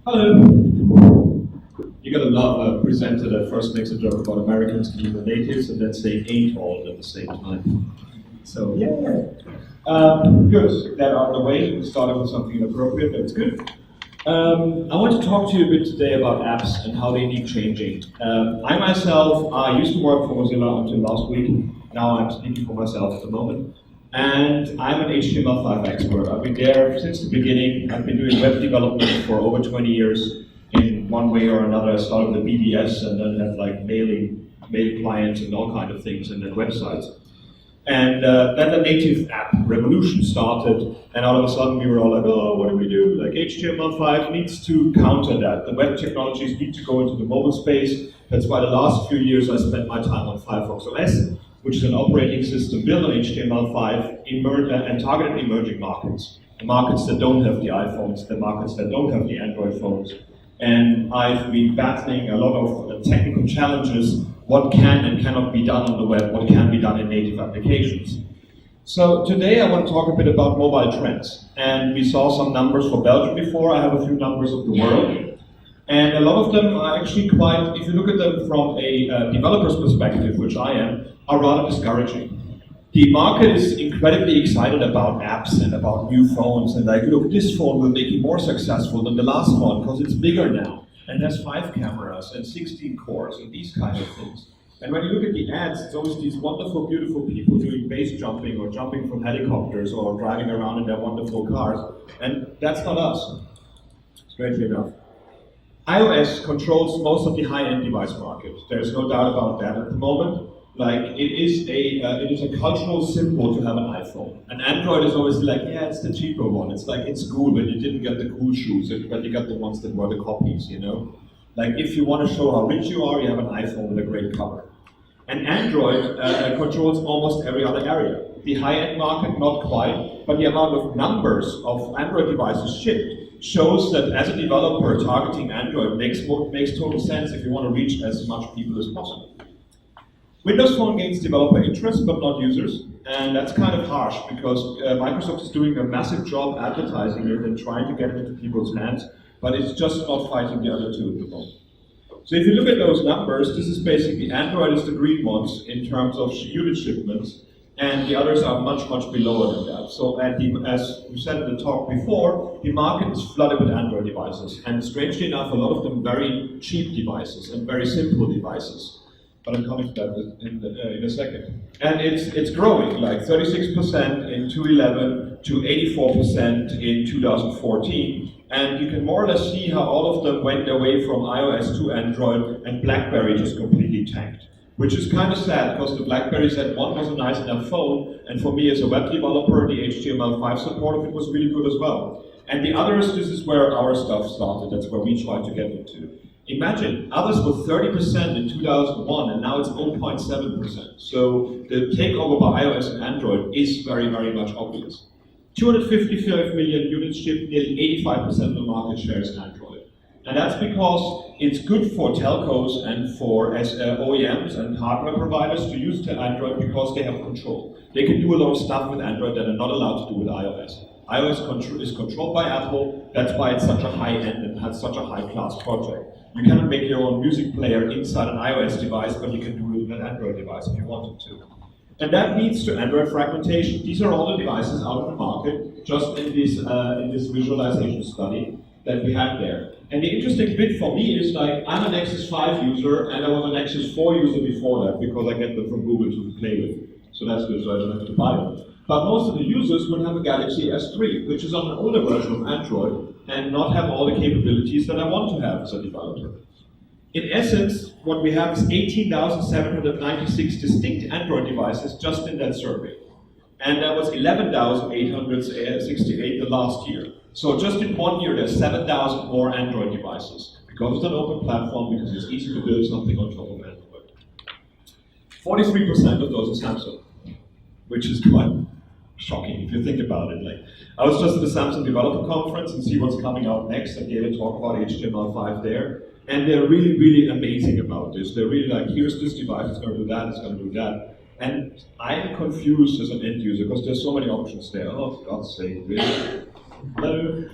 Hello. You're gonna love a presenter that first makes a joke about Americans being the natives and then saying ain't all at the same time. So yeah. Good. That out of the way. We started with something inappropriate. That's good. I want to talk to you a bit today about apps and how they need changing. I myself, I used to work for Mozilla until last week. Now I'm speaking for myself at the moment. And I'm an HTML5 expert. I've been there since the beginning. I've been doing web development for over 20 years in one way or another. I started with BBS and then had like mail clients and all kinds of things and then websites. And then the native app revolution started, and all of a sudden we were all like, oh, what do we do? Like HTML5 needs to counter that. The web technologies need to go into the mobile space. That's why the last few years I spent my time on Firefox OS, which is an operating system built on HTML5 and targeted emerging markets. The markets that don't have the iPhones, the markets that don't have the Android phones. And I've been battling a lot of technical challenges, what can and cannot be done on the web, what can be done in native applications. So today I want to talk a bit about mobile trends. And we saw some numbers for Belgium before. I have a few numbers of the world. And a lot of them are actually quite, if you look at them from a developer's perspective, which I am, are rather discouraging. The market is incredibly excited about apps and about new phones and like, look, this phone will make you more successful than the last one because it's bigger now and has 5 cameras and 16 cores and these kind of things. And when you look at the ads, it's always these wonderful, beautiful people doing base jumping or jumping from helicopters or driving around in their wonderful cars. And that's not us, strangely enough. iOS controls most of the high-end device market. There's no doubt about that at the moment. Like it is a cultural symbol to have an iPhone. And Android is always like, yeah, it's the cheaper one. It's like in school when you didn't get the cool shoes, but you got the ones that were the copies, you know? Like if you want to show how rich you are, you have an iPhone with a great cover. And Android controls almost every other area. The high-end market, not quite, but the amount of numbers of Android devices shipped shows that as a developer, targeting Android makes total sense if you want to reach as much people as possible. Windows Phone gains developer interest, but not users, and that's kind of harsh because Microsoft is doing a massive job advertising it and trying to get it into people's hands, but it's just not fighting the other two at the moment. So if you look at those numbers, this is basically Android is the green ones in terms of unit shipments, and the others are much, much below than that. So as we said in the talk before, the market is flooded with Android devices, and strangely enough, a lot of them very cheap devices and very simple devices. But I'm coming to that in a second. And it's growing, like 36% in 2011 to 84% in 2014. And you can more or less see how all of them went away from iOS to Android, and BlackBerry just completely tanked. Which is kind of sad, because the BlackBerry said one was a nice enough phone, and for me as a web developer, the HTML5 support of it was really good as well. And the others, this is where our stuff started, that's where we tried to get into. Imagine, others were 30% in 2001, and now it's 0.7%. So the takeover by iOS and Android is very, very much obvious. 255 million units shipped, nearly 85% of the market share is Android. And that's because it's good for telcos and for OEMs and hardware providers to use Android because they have control. They can do a lot of stuff with Android that are not allowed to do with iOS. iOS is controlled by Apple, that's why it's such a high-end and has such a high-class project. You cannot make your own music player inside an iOS device, but you can do it with an Android device if you wanted to. And that leads to Android fragmentation. These are all the devices out of the market, just in this visualization study that we had there. And the interesting bit for me is like, I'm a Nexus 5 user, and I was a Nexus 4 user before that, because I get them from Google to play with. So that's good, so I don't have to buy them. But most of the users would have a Galaxy S3, which is on an older version of Android, and not have all the capabilities that I want to have as a developer. In essence, what we have is 18,796 distinct Android devices just in that survey. And that was 11,868 the last year. So just in 1 year, there's 7,000 more Android devices. Because it's an open platform, because it's easy to build something on top of Android. 43% of those are Samsung, which is quite shocking if you think about it. Like, I was just at the Samsung Developer Conference and see what's coming out next. I gave a talk about HTML5 there. And they're really, really amazing about this. They're really like, here's this device, it's going to do that, it's going to do that. And I'm confused as an end user because there's so many options there. Oh, for God's sake, really? Hello?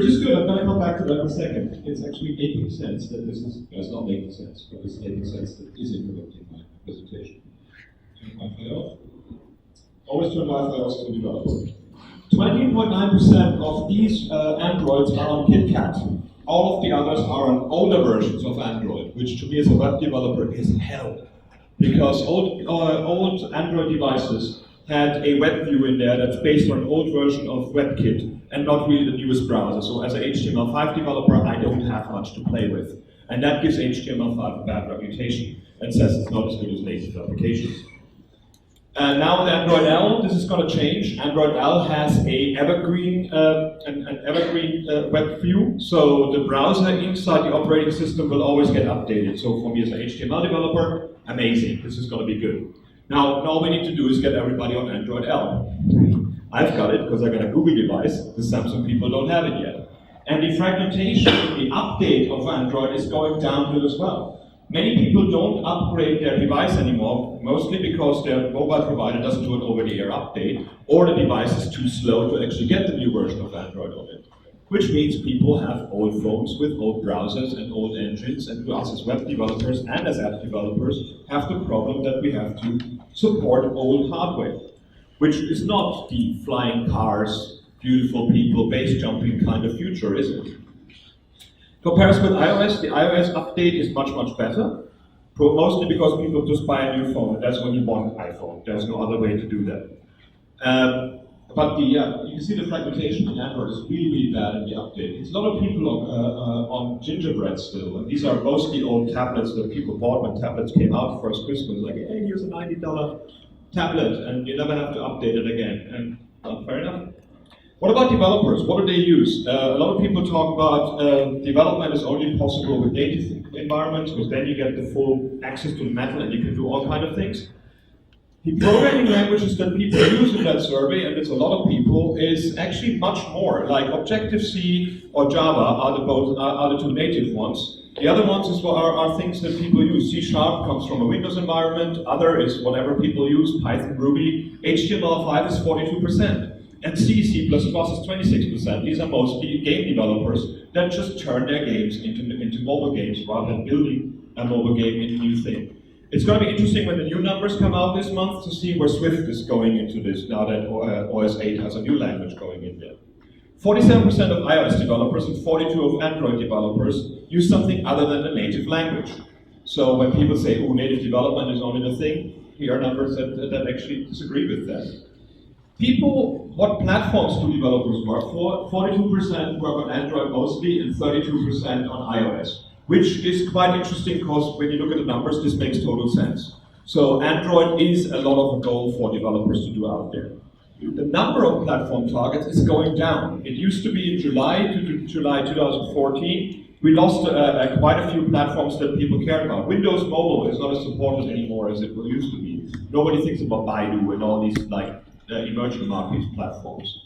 is good. I'm going to come back to that in a second. It's actually making sense that this is, it's not making sense, but it's making sense that is implementing my presentation. Turn Wi-Fi off. Always turn Wi-Fi off to developers. 20.9% of these Androids are on KitKat. All of the others are on older versions of Android, which to me as a web developer is hell. Because old Android devices had a web view in there that's based on an old version of WebKit and not really the newest browser. So as an HTML5 developer, I don't have much to play with. And that gives HTML5 a bad reputation and says it's not as good as native applications. And now with Android L, this is going to change. Android L has an evergreen web view, so the browser inside the operating system will always get updated. So for me as an HTML developer, amazing, this is going to be good. Now, all we need to do is get everybody on Android L. I've got it because I got a Google device. The Samsung people don't have it yet. And the fragmentation, the update of Android is going downhill as well. Many people don't upgrade their device anymore, mostly because their mobile provider doesn't do an over-the-air update, or the device is too slow to actually get the new version of Android on it. Which means people have old phones with old browsers and old engines, and us as web developers and as app developers have the problem that we have to support old hardware, which is not the flying cars, beautiful people, base jumping kind of future, is it? Comparison with iOS, the iOS update is much, much better, mostly because people just buy a new phone, and that's when you want an iPhone. There's no other way to do that. But you can see the fragmentation in Android is really, really bad in the update. It's a lot of people on gingerbread still, and these are mostly old tablets that people bought when tablets came out first Christmas, like, hey, here's a $90 tablet, and you never have to update it again. And fair enough. What about developers? What do they use? A lot of people talk about development is only possible with native environments, because then you get the full access to the metal and you can do all kinds of things. The programming languages that people use in that survey, and it's a lot of people, is actually much more. Like Objective-C or Java are the two native ones. The other ones are things that people use. C# comes from a Windows environment. Other is whatever people use, Python, Ruby. HTML5 is 42%. And C++ is 26%. These are mostly game developers that just turn their games into mobile games rather than building a mobile game into a new thing. It's going to be interesting when the new numbers come out this month to see where Swift is going into this now that OS 8 has a new language going in there. 47% of iOS developers and 42% of Android developers use something other than the native language. So when people say, oh, native development is only the thing, here are numbers that actually disagree with that. What platforms do developers work for? 42% work on Android mostly and 32% on iOS, which is quite interesting because when you look at the numbers, this makes total sense. So Android is a lot of a goal for developers to do out there. The number of platform targets is going down. It used to be in July 2014. We lost quite a few platforms that people cared about. Windows Mobile is not as supported anymore as it used to be. Nobody thinks about Baidu and all these emerging market platforms.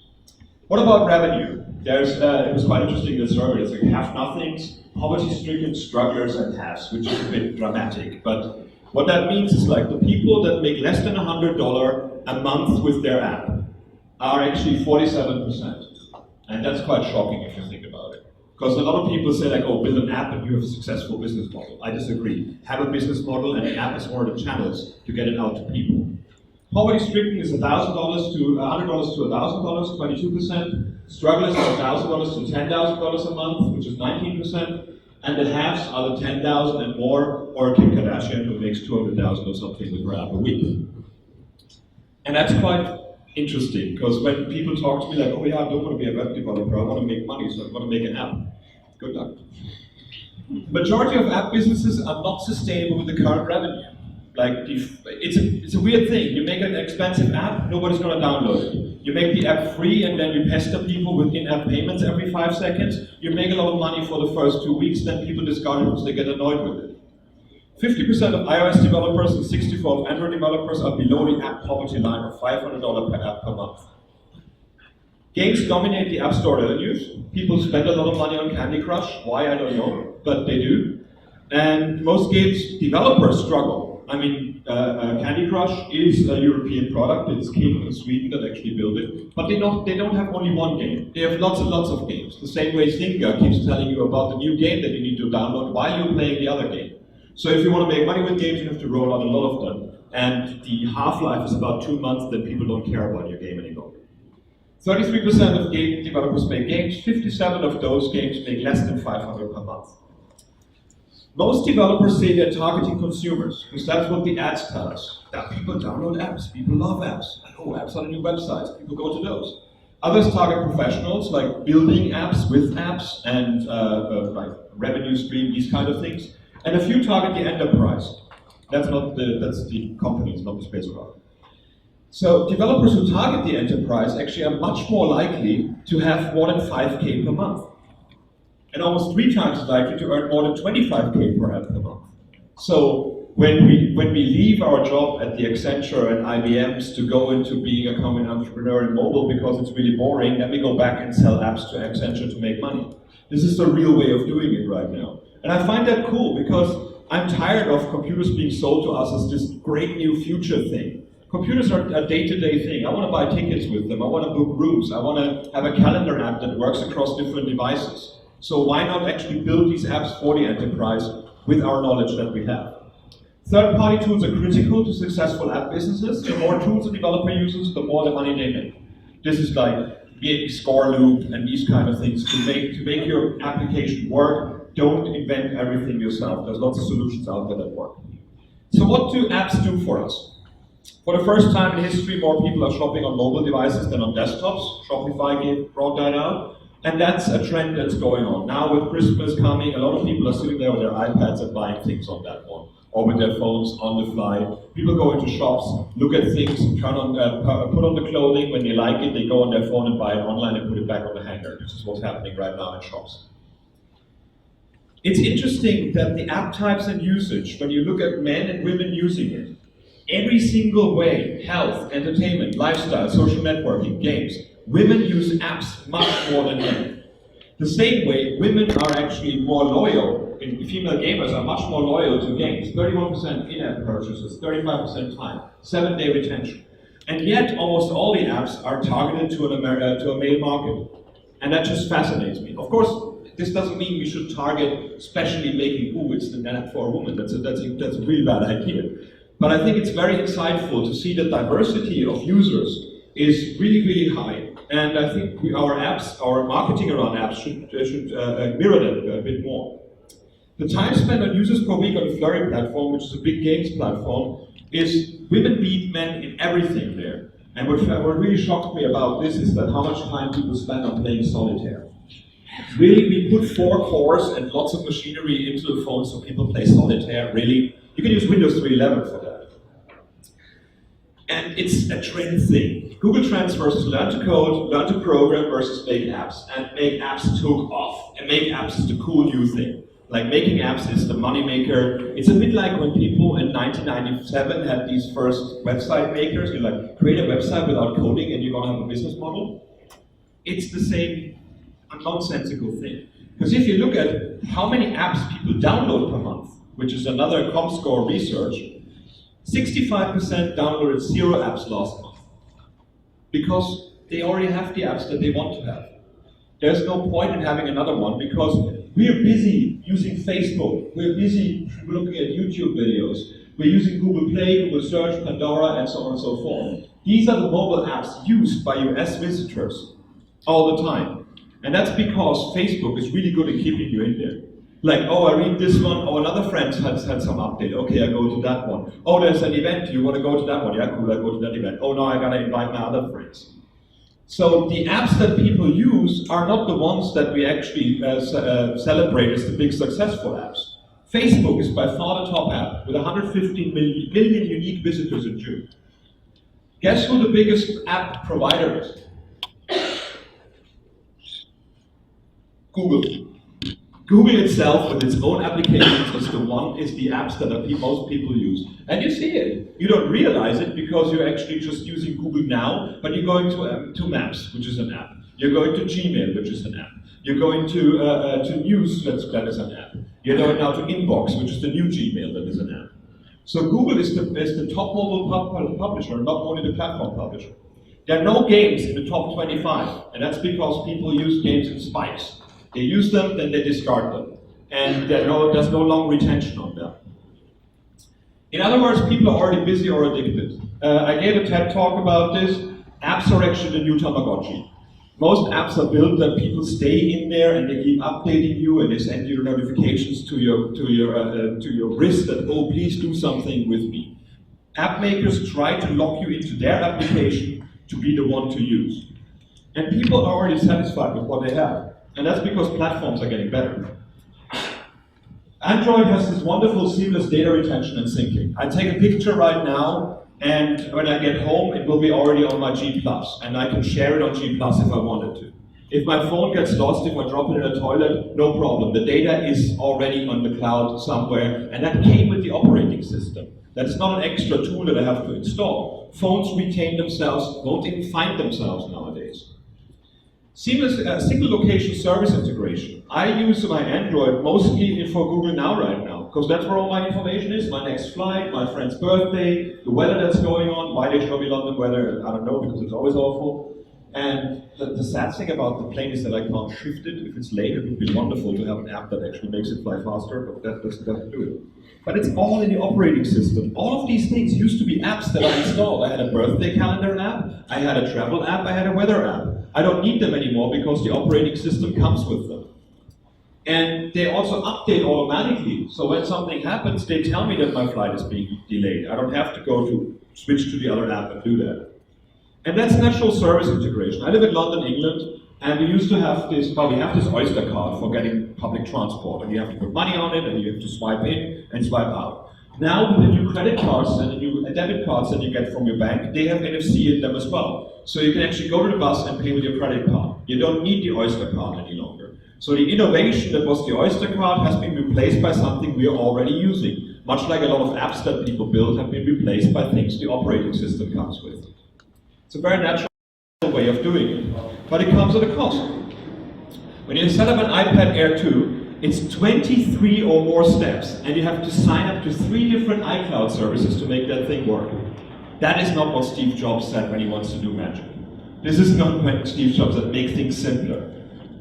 What about revenue? It was quite interesting, the survey. It's like have-nothings, poverty-stricken, strugglers, and haves, which is a bit dramatic. But what that means is like the people that make less than $100 a month with their app are actually 47%. And that's quite shocking if you think about it. Because a lot of people say like, oh, build an app and you have a successful business model. I disagree. Have a business model and the app is one of the channels to get it out to people. Poverty-stricken is $1,000 to $100 to $1,000, 22%. Strugglers is $1,000 to $10,000 a month, which is 19%. And the haves are the 10,000 and more, or Kim Kardashian, who makes 200,000 or something with her app a week. And that's quite interesting, because when people talk to me like, oh yeah, I don't want to be a web developer, I want to make money, so I want to make an app. Good luck. The majority of app businesses are not sustainable with the current revenue. Like, it's a weird thing. You make an expensive app, nobody's going to download it. You make the app free and then you pester people with in-app payments every 5 seconds. You make a lot of money for the first 2 weeks, then people discard it because they get annoyed with it. 50% of iOS developers and 64% of Android developers are below the app poverty line of $500 per app per month. Games dominate the App Store revenues. People spend a lot of money on Candy Crush. Why, I don't know, but they do. And most games developers struggle. I mean, Candy Crush is a European product. It's King in Sweden that actually built it. But they don't have only one game. They have lots and lots of games. The same way Zynga keeps telling you about the new game that you need to download while you're playing the other game. So if you want to make money with games, you have to roll out a lot of them. And the half-life is about 2 months, then people don't care about your game anymore. 33% of game developers make games. 57 of those games make less than 500 per month. Most developers say they're targeting consumers, because that's what the ads tell us. That people download apps, people love apps. And oh, apps are the new websites, people go to those. Others target professionals, like building apps with apps and like revenue stream, these kind of things. And a few target the enterprise. That's the companies, not the spacecraft. So developers who target the enterprise actually are much more likely to have more than 5K per month. And almost 3 times as likely to earn more than 25K per app per month. So when we leave our job at the Accenture and IBMs to go into being a common entrepreneur in mobile because it's really boring, then we go back and sell apps to Accenture to make money. This is the real way of doing it right now. And I find that cool because I'm tired of computers being sold to us as this great new future thing. Computers are a day-to-day thing. I want to buy tickets with them. I want to book rooms. I want to have a calendar app that works across different devices. So why not actually build these apps for the enterprise with our knowledge that we have? Third-party tools are critical to successful app businesses. The more tools a developer uses, the more the money they make. This is like the score loop and these kind of things to make your application work. Don't invent everything yourself. There's lots of solutions out there that work. So what do apps do for us? For the first time in history, more people are shopping on mobile devices than on desktops. Shopify brought that out. And that's a trend that's going on. Now with Christmas coming, a lot of people are sitting there with their iPads and buying things on that one, or with their phones on the fly. People go into shops, look at things, put on the clothing. When they like it, they go on their phone and buy it online and put it back on the hanger. This is what's happening right now in shops. It's interesting that the app types and usage, when you look at men and women using it, every single way, health, entertainment, lifestyle, social networking, games, women use apps much more than men. The same way, women are actually more loyal, female gamers are much more loyal to games. 31% in-app purchases, 35% time, 7-day retention. And yet, almost all the apps are targeted to a male market. And that just fascinates me. Of course, this doesn't mean we should target especially making, it's an app for a woman. That's a really bad idea. But I think it's very insightful to see that diversity of users is really, really high. And I think our marketing around apps should mirror that a bit more. The time spent on users per week on the Flurry platform, which is a big games platform, is women beat men in everything there. And what really shocked me about this is that how much time people spend on playing solitaire. Really, we put 4 cores and lots of machinery into the phone so people play solitaire, really? You can use Windows 3.11 for that. And it's a trend thing. Google Trends versus learn to code, learn to program versus make apps. And make apps took off. And make apps is the cool new thing. Like making apps is the moneymaker. It's a bit like when people in 1997 had these first website makers. You like create a website without coding and you're gonna have a business model. It's the same nonsensical thing. Because if you look at how many apps people download per month, which is another ComScore research, 65% downloaded 0 apps last month. Because they already have the apps that they want to have. There's no point in having another one because we're busy using Facebook, we're busy looking at YouTube videos, we're using Google Play, Google Search, Pandora, and so on and so forth. These are the mobile apps used by US visitors all the time. And that's because Facebook is really good at keeping you in there. Like, oh, I read this one, oh, another friend has had some update, okay, I go to that one. Oh, there's an event, you want to go to that one? Yeah, cool, I go to that event. Oh, no, I gotta invite my other friends. So the apps that people use are not the ones that we actually celebrate as the big successful apps. Facebook is by far the top app with 115 million unique visitors in June. Guess who the biggest app provider is? Google. Google itself, with its own applications, is the apps that most people use. And you see it. You don't realize it because you're actually just using Google now, but you're going to Maps, which is an app. You're going to Gmail, which is an app. You're going to News, that is an app. You're going now to Inbox, which is the new Gmail, that is an app. So Google is the top mobile publisher, not only the platform publisher. There are no games in the top 25, and that's because people use games in spikes. They use them, then they discard them. And there's no long retention on them. In other words, people are already busy or addicted. I gave a TED talk about this. Apps are actually the new Tamagotchi. Most apps are built that people stay in there and they keep updating you and they send you notifications to your wrist that, oh, please do something with me. App makers try to lock you into their application to be the one to use. And people are already satisfied with what they have. And that's because platforms are getting better. Android has this wonderful seamless data retention and syncing. I take a picture right now, and when I get home, it will be already on my G+, and I can share it on G+ if I wanted to. If my phone gets lost, if I drop it in a toilet, no problem. The data is already on the cloud somewhere, and that came with the operating system. That's not an extra tool that I have to install. Phones retain themselves, won't even find themselves nowadays. Seamless single location service integration. I use my Android mostly for Google Now right now, because that's where all my information is, my next flight, my friend's birthday, the weather that's going on, why they show me London weather, I don't know, because it's always awful. And the sad thing about the plane is that I can't shift it. If it's late, it would be wonderful to have an app that actually makes it fly faster, but that doesn't do it. But it's all in the operating system. All of these things used to be apps that I installed. I had a birthday calendar app, I had a travel app, I had a weather app. I don't need them anymore because the operating system comes with them. And they also update automatically. So when something happens, they tell me that my flight is being delayed. I don't have to go to switch to the other app and do that. And that's natural service integration. I live in London, England, and we used to have this, we have this Oyster card for getting public transport. And you have to put money on it, and you have to swipe in and swipe out. Now with the new credit cards and the new debit cards that you get from your bank, they have NFC in them as well. So you can actually go to the bus and pay with your credit card. You don't need the Oyster card any longer. So the innovation that was the Oyster card has been replaced by something we are already using. Much like a lot of apps that people build have been replaced by things the operating system comes with. It's a very natural way of doing it, but it comes at a cost. When you set up an iPad Air 2, it's 23 or more steps, and you have to sign up to 3 different iCloud services to make that thing work. That is not what Steve Jobs said when he wants to do magic. This is not when Steve Jobs said make things simpler.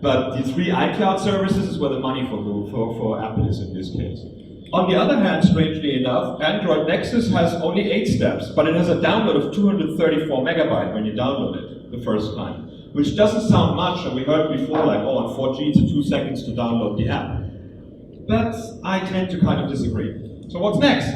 But the 3 iCloud services is where the money for Apple is in this case. On the other hand, strangely enough, Android Nexus has only 8 steps, but it has a download of 234 megabytes when you download it the first time. Which doesn't sound much, and we heard before, like, oh, on 4G it's 2 seconds to download the app. But I tend to kind of disagree. So what's next?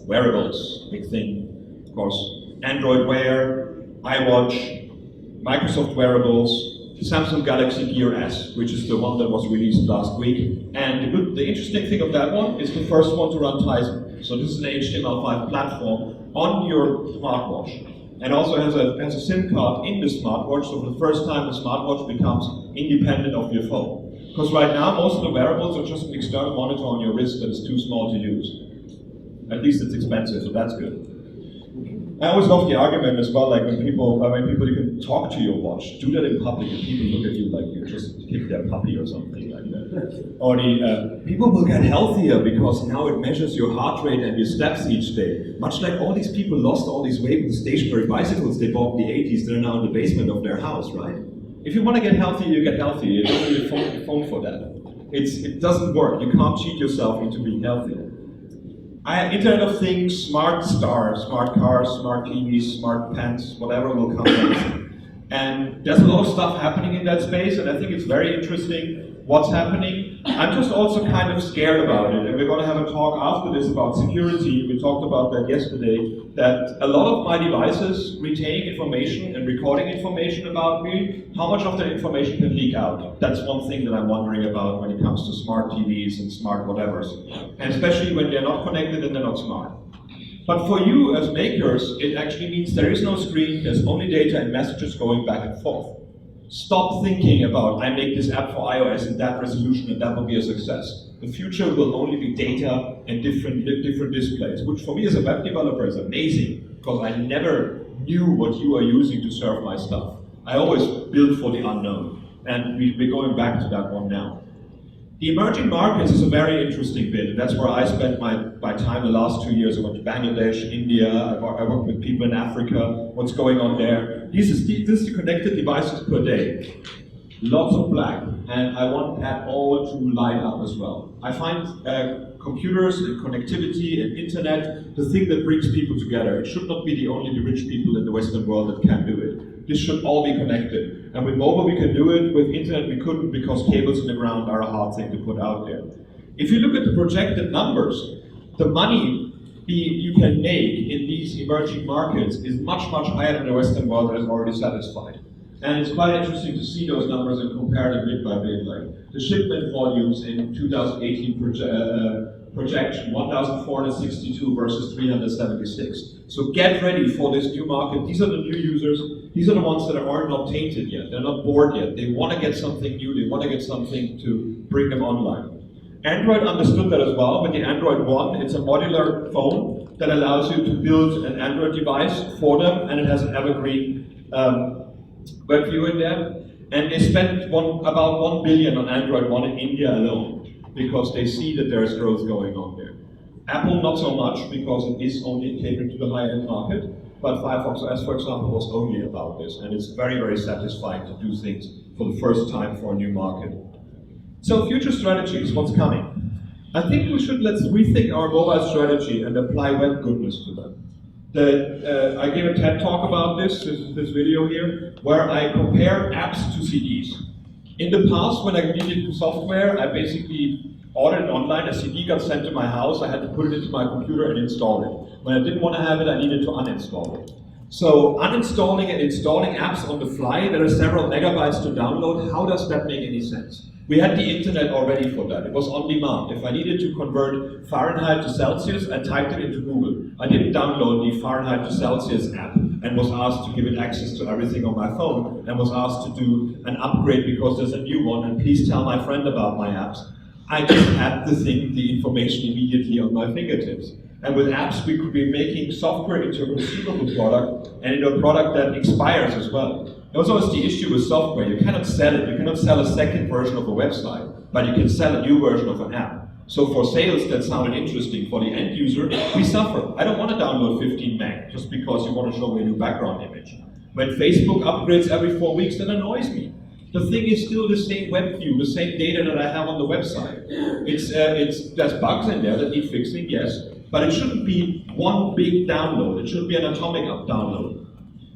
Wearables, big thing, of course. Android Wear, iWatch, Microsoft Wearables, Samsung Galaxy Gear S, which is the one that was released last week. And the interesting thing of that one is the first one to run Tizen. So this is an HTML5 platform on your smartwatch. And also has a SIM card in the smartwatch, so for the first time the smartwatch becomes independent of your phone. Because right now most of the wearables are just an external monitor on your wrist that is too small to use. At least it's expensive, so that's good. I always love the argument as well, like when people you can talk to your watch, do that in public and people look at you like you just kicked their puppy or something like that. Or people will get healthier because now it measures your heart rate and your steps each day. Much like all these people lost all these weight with stationary bicycles they bought in the 80s, they're now in the basement of their house, right? If you want to get healthier, you get healthier. You don't need a phone for that. It doesn't work. You can't cheat yourself into being healthier. Internet of Things, smart stars, smart cars, smart TVs, smart pens, whatever will come next. And there's a lot of stuff happening in that space, and I think it's very interesting what's happening. I'm just also kind of scared about it, and we're going to have a talk after this about security. We talked about that yesterday, that a lot of my devices retain information and recording information about me. How much of that information can leak out? That's one thing that I'm wondering about when it comes to smart TVs and smart whatevers. And especially when they're not connected and they're not smart. But for you as makers, it actually means there is no screen, there's only data and messages going back and forth. Stop thinking about, I make this app for iOS in that resolution and that will be a success. The future will only be data and different displays, which for me as a web developer is amazing, because I never knew what you are using to serve my stuff. I always build for the unknown, and we're going back to that one now. The emerging markets is a very interesting bit, and that's where I spent my time the last 2 years. I went to Bangladesh, India, I worked with people in Africa, what's going on there. This is the connected devices per day. Lots of black, and I want that all to light up as well. I find computers and connectivity and internet the thing that brings people together. It should not be only the rich people in the Western world that can do it. This should all be connected. And with mobile we can do it, with internet we couldn't because cables in the ground are a hard thing to put out there. If you look at the projected numbers, the money you can make in these emerging markets is much, much higher than the Western world that is already satisfied. And it's quite interesting to see those numbers and compare them bit by bit. Like the shipment volumes in 2018 projection, 1,462 versus 376. So get ready for this new market. These are the new users. These are the ones that are not tainted yet. They're not bored yet. They want to get something new. They want to get something to bring them online. Android understood that as well. With the Android One, it's a modular phone that allows you to build an Android device for them, and it has an evergreen web view in there. And they spent about 1 billion on Android One in India alone, because they see that there is growth going on there. Apple, not so much, because it is only catering to the high-end market, but Firefox OS, for example, was only about this, and it's very, very satisfying to do things for the first time for a new market. So future strategies, what's coming? I think let's rethink our mobile strategy and apply web goodness to them. I gave a TED talk about this video here, where I compare apps to CDs. In the past, when I needed software, I basically ordered online, a CD got sent to my house, I had to put it into my computer and install it. When I didn't want to have it, I needed to uninstall it. So uninstalling and installing apps on the fly that are several megabytes to download, how does that make any sense? We had the internet already for that. It was on demand. If I needed to convert Fahrenheit to Celsius, I typed it into Google. I didn't download the Fahrenheit to Celsius app and was asked to give it access to everything on my phone and was asked to do an upgrade because there's a new one and please tell my friend about my apps. I just had the information immediately on my fingertips. And with apps, we could be making software into a consumable product and into a product that expires as well. There's always the issue with software. You cannot sell it. You cannot sell a second version of a website, but you can sell a new version of an app. So for sales, that sounded interesting. For the end user, we suffer. I don't want to download 15 meg just because you want to show me a new background image. When Facebook upgrades every 4 weeks, that annoys me. The thing is still the same web view, the same data that I have on the website. There's bugs in there that need fixing, yes, but it shouldn't be one big download. It shouldn't be an atomic download.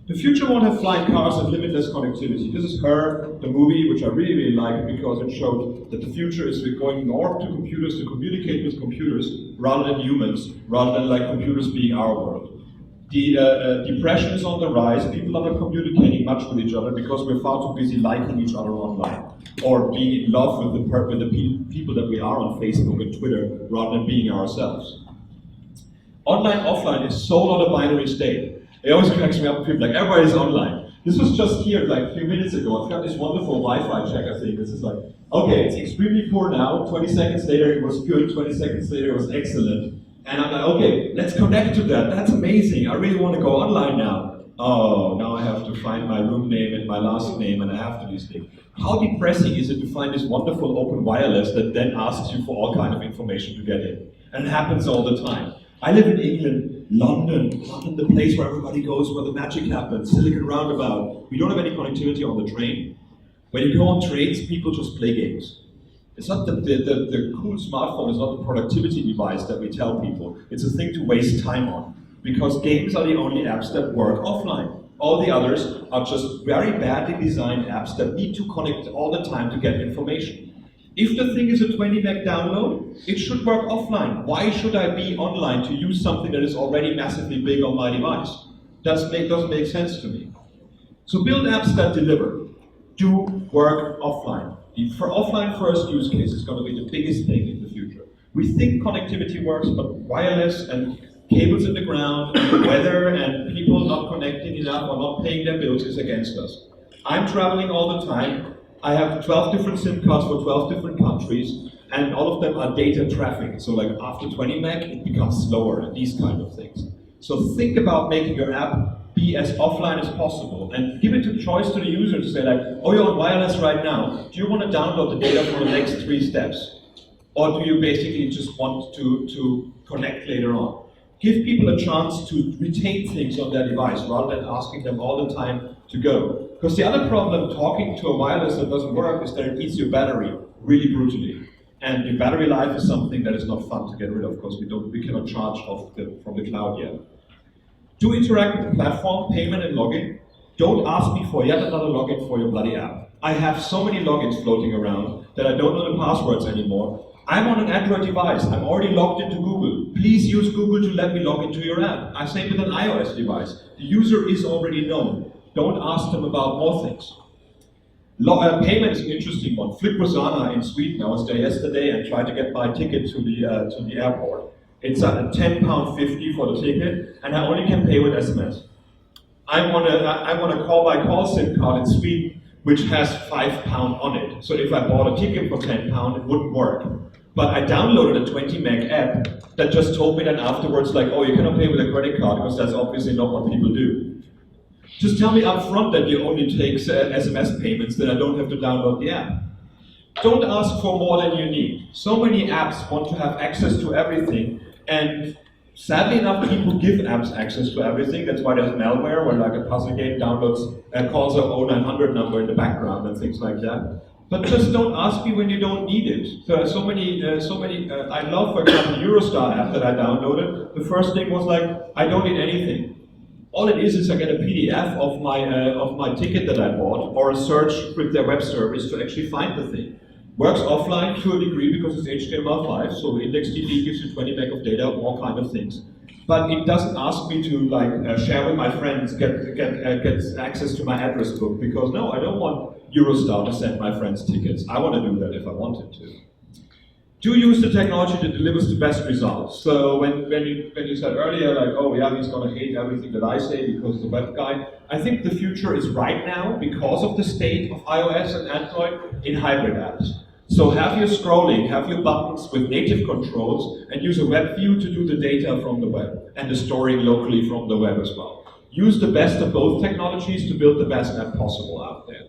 The future won't have flying cars and limitless connectivity. This is Her, the movie, which I really, really like because it showed that the future is we're going more to computers to communicate with computers rather than humans, rather than like computers being our world. The depression is on the rise. People are not communicating much with each other because we're far too busy liking each other online or being in love with the people that we are on Facebook and Twitter rather than being ourselves. Online, offline is so not a binary state. It always cracks me up, people like, everybody's online. This was just here like a few minutes ago. I've got this wonderful Wi-Fi checker thing. This is like, okay, it's extremely poor now. 20 seconds later it was good. 20 seconds later it was excellent. And I'm like, okay, let's connect to that. That's amazing. I really want to go online now. Oh, now I have to find my room name and my last name and I have to do these things. How depressing is it to find this wonderful open wireless that then asks you for all kind of information to get in? And it happens all the time. I live in England, London, the place where everybody goes, where the magic happens, Silicon Roundabout. We don't have any connectivity on the train. When you go on trains, people just play games. It's not the cool smartphone is not the productivity device that we tell people. It's a thing to waste time on. Because games are the only apps that work offline. All the others are just very badly designed apps that need to connect all the time to get information. If the thing is a 20 meg download, it should work offline. Why should I be online to use something that is already massively big on my device? Doesn't make sense to me. So build apps that deliver. Do work offline. The offline first use case is going to be the biggest thing in the future. We think connectivity works, but wireless and cables in the ground, and weather and people not connecting enough or not paying their bills is against us. I'm traveling all the time. I have 12 different SIM cards for 12 different countries, and all of them are data traffic. So like after 20 meg, it becomes slower and these kind of things. So think about making your app be as offline as possible, and give it to choice to the user to say like, oh, you're on wireless right now, do you want to download the data for the next 3 steps? Or do you basically just want to connect later on? Give people a chance to retain things on their device rather than asking them all the time to go. Because the other problem talking to a wireless that doesn't work is that it eats your battery really brutally. And your battery life is something that is not fun to get rid of because we cannot charge from the cloud yet. Do interact with the platform, payment and login. Don't ask me for yet another login for your bloody app. I have so many logins floating around that I don't know the passwords anymore. I'm on an Android device. I'm already logged into Google. Please use Google to let me log into your app. I say with an iOS device. The user is already known. Don't ask them about more things. Payment is an interesting one. Flip in Sweden, I was there yesterday and tried to get my ticket to the airport. It's at £10.50 for the ticket, and I only can pay with SMS. I want a call-by-call SIM card in Sweden, which has £5 on it. So if I bought a ticket for £10, it wouldn't work. But I downloaded a 20 meg app that just told me then afterwards, like, oh, you cannot pay with a credit card, because that's obviously not what people do. Just tell me up front that you only take SMS payments, then I don't have to download the app. Don't ask for more than you need. So many apps want to have access to everything, and sadly enough, people give apps access to everything. That's why there's malware, where like a puzzle game downloads and calls a 0900 number in the background and things like that. But just don't ask me when you don't need it. So many. I love, for example, the Eurostar app that I downloaded. The first thing was like, I don't need anything. All it is I get a PDF of my ticket that I bought, or a search with their web service to actually find the thing. Works offline to a degree because it's HTML5, so IndexedDB gives you 20 meg of data, all kind of things. But it doesn't ask me to like share with my friends, get access to my address book, because no, I don't want Eurostar to send my friends tickets. I want to do that if I wanted to. Do use the technology that delivers the best results. So when you said earlier, like, oh yeah, he's going to hate everything that I say because the web guy, I think the future is right now, because of the state of iOS and Android, in hybrid apps. So have your scrolling, have your buttons with native controls, and use a web view to do the data from the web, and the storing locally from the web as well. Use the best of both technologies to build the best app possible out there.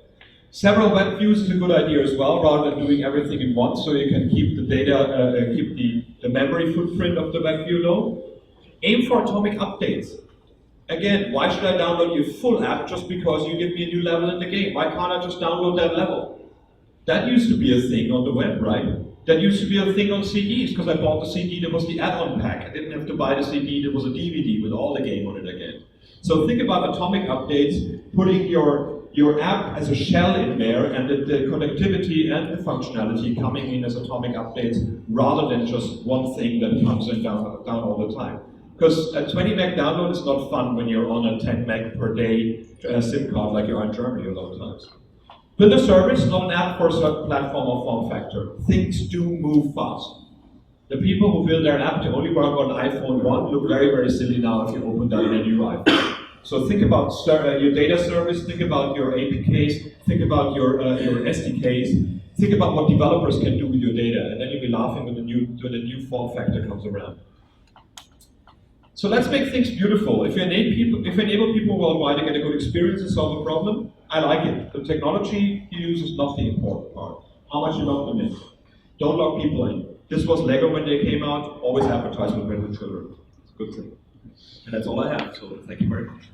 Several web views is a good idea as well, rather than doing everything in one, so you can keep the data, keep the memory footprint of the web view low. Aim for atomic updates. Again, why should I download your full app just because you give me a new level in the game? Why can't I just download that level? That used to be a thing on the web, right? That used to be a thing on CDs, because I bought the CD that was the add-on pack. I didn't have to buy the CD that was a DVD with all the game on it again. So think about atomic updates, putting your app as a shell in there, and the connectivity and the functionality coming in as atomic updates, rather than just one thing that comes in down all the time. Because a 20 meg download is not fun when you're on a 10 meg per day SIM card like you are in Germany a lot of times. Build a service, not an app for a certain platform or form factor. Things do move fast. The people who build their app to only work on iPhone 1 look very, very silly now if you open that in a new iPhone. So think about your data service, think about your APKs, think about your SDKs, think about what developers can do with your data, and then you'll be laughing when the new form factor comes around. So let's make things beautiful. If you enable people worldwide to get a good experience and solve a problem, I like it. The technology you use is not the important part. How much you log them in. Don't log people in. This was Lego when they came out, always advertise with children. It's a good thing. And that's all I have, so thank you very much.